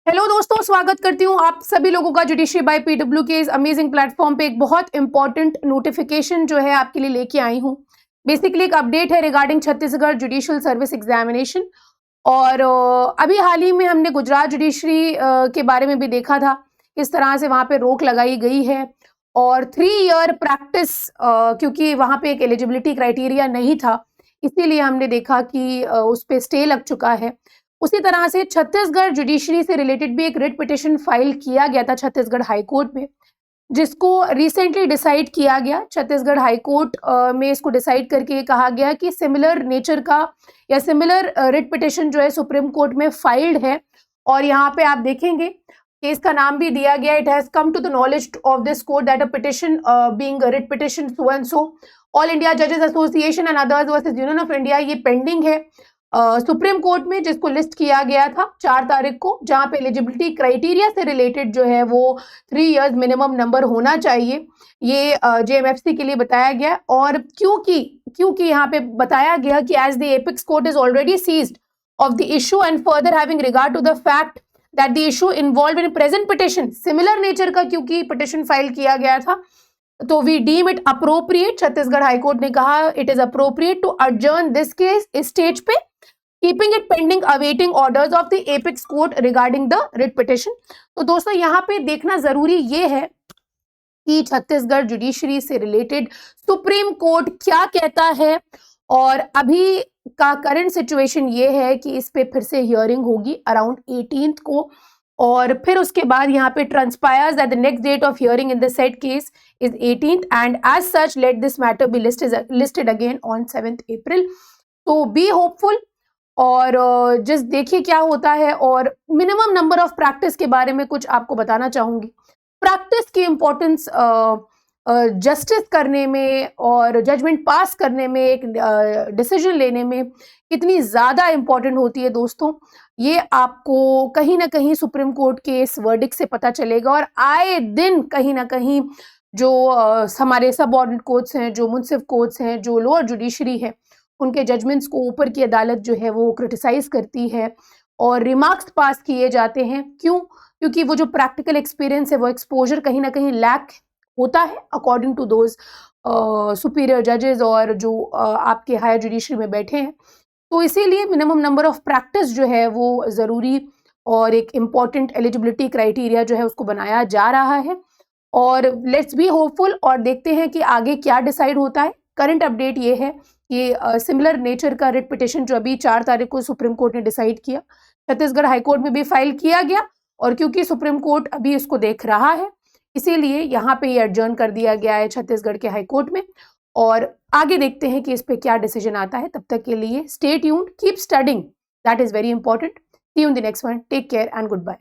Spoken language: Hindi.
हेलो दोस्तों, स्वागत करती हूँ आप सभी लोगों का जुडिशरी बाय पीडब्ल्यू के इस अमेजिंग प्लेटफॉर्म पे। एक बहुत इंपॉर्टेंट नोटिफिकेशन जो है आपके लिए लेके आई हूँ। बेसिकली एक अपडेट है regarding Chhattisgarh judicial service examination. और अभी हाल ही में हमने गुजरात जुडिशरी के बारे में भी देखा था, किस तरह से वहाँ पे रोक लगाई गई है। और 3 ईयर प्रैक्टिस, क्योंकि वहाँ पे एक एलिजिबिलिटी क्राइटेरिया नहीं था, इसीलिए हमने देखा कि उस पर स्टे लग चुका है। उसी तरह से छत्तीसगढ़ जुडिशरी से रिलेटेड भी एक रिट पिटिशन फाइल किया गया था छत्तीसगढ़ हाई कोर्ट में, जिसको रिसेंटली डिसाइड किया गया। छत्तीसगढ़ हाई कोर्ट में इसको डिसाइड करके कहा गया कि सिमिलर नेचर का या सिमिलर रिट पिटिशन जो है सुप्रीम कोर्ट में फाइल्ड है। और यहाँ पे आप देखेंगे कि इसका नाम भी दिया गया, it has come to the knowledge of this court that a petition being writ petition so and so all India जजेस association and others versus union of India, ये पेंडिंग है सुप्रीम कोर्ट में, जिसको लिस्ट किया गया था 4 तारीख को, जहां पे एलिजिबिलिटी क्राइटेरिया से रिलेटेड जो है वो 3 इयर्स मिनिमम नंबर होना चाहिए, ये जेएमएफसी के लिए बताया गया। और क्योंकि यहाँ पे बताया गया कि as the apex court is already seized of the issue and further having regard to the fact that the issue involve in present petition, similar nature का क्योंकि पिटिशन फाइल किया गया था, तो we deem it appropriate, Chhattisgarh high court ने कहा it is appropriate to adjourn this case इस स्टेज पे, keeping it pending awaiting orders of the apex court regarding the writ petition. तो दोस्तों यहाँ पे देखना जरूरी ये है कि छत्तीसगढ़ जुडिशरी से रिलेटेड सुप्रीम कोर्ट क्या कहता है। और अभी का करंट सिचुएशन ये है कि इस पे फिर से हियरिंग होगी अराउंड 18th को, और फिर उसके बाद यहाँ पे transpires that the next date of hearing in the said case is 18th and as such let this matter be listed again on 7th April. तो बी होपफुल और जस्ट देखिए क्या होता है। और मिनिमम नंबर ऑफ प्रैक्टिस के बारे में कुछ आपको बताना चाहूंगी। प्रैक्टिस की इम्पोर्टेंस जस्टिस करने में और जजमेंट पास करने में, एक डिसीजन लेने में कितनी ज़्यादा इम्पोर्टेंट होती है दोस्तों, ये आपको कहीं ना कहीं सुप्रीम कोर्ट के इस वर्डिक्ट से पता चलेगा। और आए दिन कहीं ना कहीं जो हमारे सब ऑर्डिनेट कोर्ट्स हैं, जो मुंसिफ कोर्ट्स हैं, जो लोअर जुडिशरी है, उनके जजमेंट्स को ऊपर की अदालत जो है वो क्रिटिसाइज करती है और रिमार्क्स पास किए जाते हैं। क्योंकि वो जो प्रैक्टिकल एक्सपीरियंस है, वो एक्सपोजर कहीं ना कहीं लैक होता है अकॉर्डिंग टू दोज सुपीरियर जजेस और जो आपके हायर जुडिशरी में बैठे हैं। तो इसीलिए मिनिमम नंबर ऑफ प्रैक्टिस जो है वो ज़रूरी और एक इम्पॉर्टेंट एलिजिबिलिटी क्राइटेरिया जो है उसको बनाया जा रहा है। और लेट्स बी होपफुल और देखते हैं कि आगे क्या डिसाइड होता है। करंट अपडेट ये है कि सिमिलर नेचर का रिट पिटिशन जो अभी 4 तारीख को सुप्रीम कोर्ट ने डिसाइड किया, छत्तीसगढ़ हाईकोर्ट में भी फाइल किया गया, और क्योंकि सुप्रीम कोर्ट अभी इसको देख रहा है, इसीलिए यहाँ पे ये एडजर्न कर दिया गया है छत्तीसगढ़ के हाईकोर्ट में। और आगे देखते हैं कि इस पे क्या डिसीजन आता है। तब तक के लिए stay tuned, keep studying, that is very important. See you in the next one, take care and good bye.